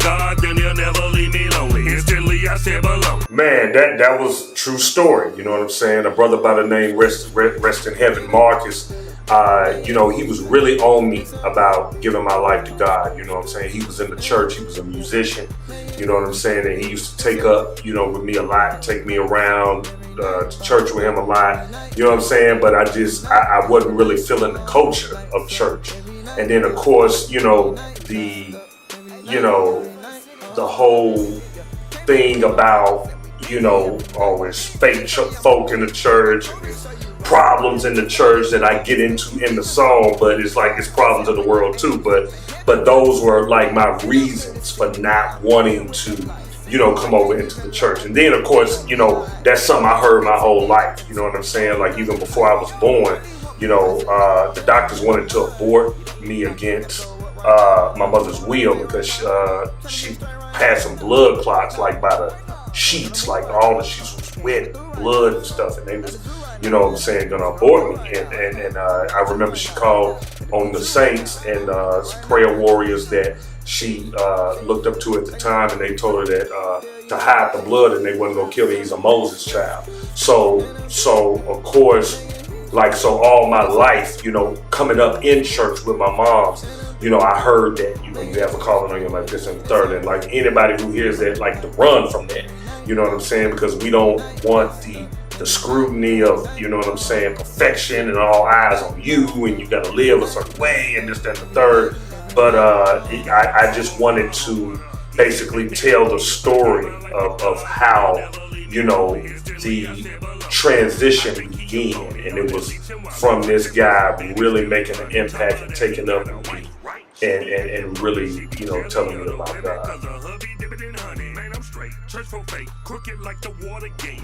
God, then he'll never leave me lonely. Instantly I said below. Man, that was a true story. You know what I'm saying? A brother by the name, rest in heaven, Marcus. You know, he was really on me about giving my life to God. You know what I'm saying? He was in the church. He was a musician. You know what I'm saying? And he used to take up, you know, with me a lot, take me around to church with him a lot. You know what I'm saying? But I wasn't really feeling the culture of church. And then, of course, you know, the whole thing about, you know, always fake folk in the church, and there's problems in the church that I get into in the song, but it's like it's problems of the world too. But those were like my reasons for not wanting to, you know, come over into the church. And then, of course, you know, that's something I heard my whole life. You know what I'm saying? Like even before I was born, you know, the doctors wanted to abort me against my mother's will because she had some blood clots like by the sheets, like all the sheets was wet, blood and stuff, and they was, you know what I'm saying, gonna abort me. And I remember she called on the saints and prayer warriors that she looked up to at the time, and they told her that to hide the blood and they wasn't gonna kill me. He's a Moses child. So of course, like, so all my life, you know, coming up in church with my moms, you know, I heard that, you know, you have a calling on your life, this and the third, and like anybody who hears that, like, to run from that, you know what I'm saying? Because we don't want the scrutiny of, you know what I'm saying, perfection and all eyes on you, and you gotta live a certain way and this, that, and the third. But I just wanted to basically tell the story of how, you know, the transition began, and it was from this guy really making an impact and taking up with me and really, you know, telling me about God.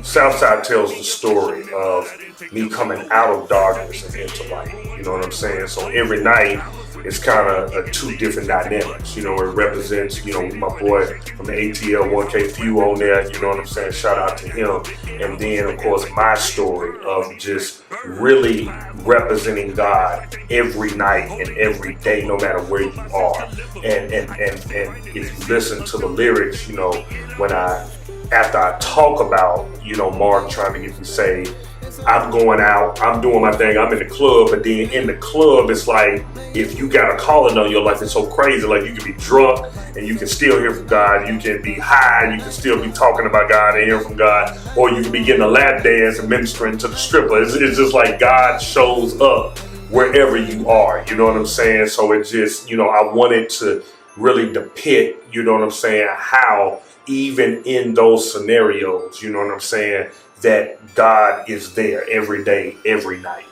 Southside tells the story of me coming out of darkness and into light. You know what I'm saying? So every night it's kind of two different dynamics. You know, it represents, you know, my boy from the ATL 1K Few on there. You know what I'm saying? Shout out to him. And then, of course, my story of just really representing God every night and every day, no matter where you are. And if you listen to the lyrics, you know, after I talk about, you know, Mark trying to get me saved, I'm going out, I'm doing my thing, I'm in the club, but then in the club, it's like, if you got a calling on your life, it's so crazy. Like, you can be drunk and you can still hear from God. You can be high and you can still be talking about God and hear from God. Or you can be getting a lap dance and ministering to the stripper. It's just like God shows up wherever you are. You know what I'm saying? So it just, you know, I wanted to really depict, you know what I'm saying, how even in those scenarios, you know what I'm saying, that God is there every day, every night.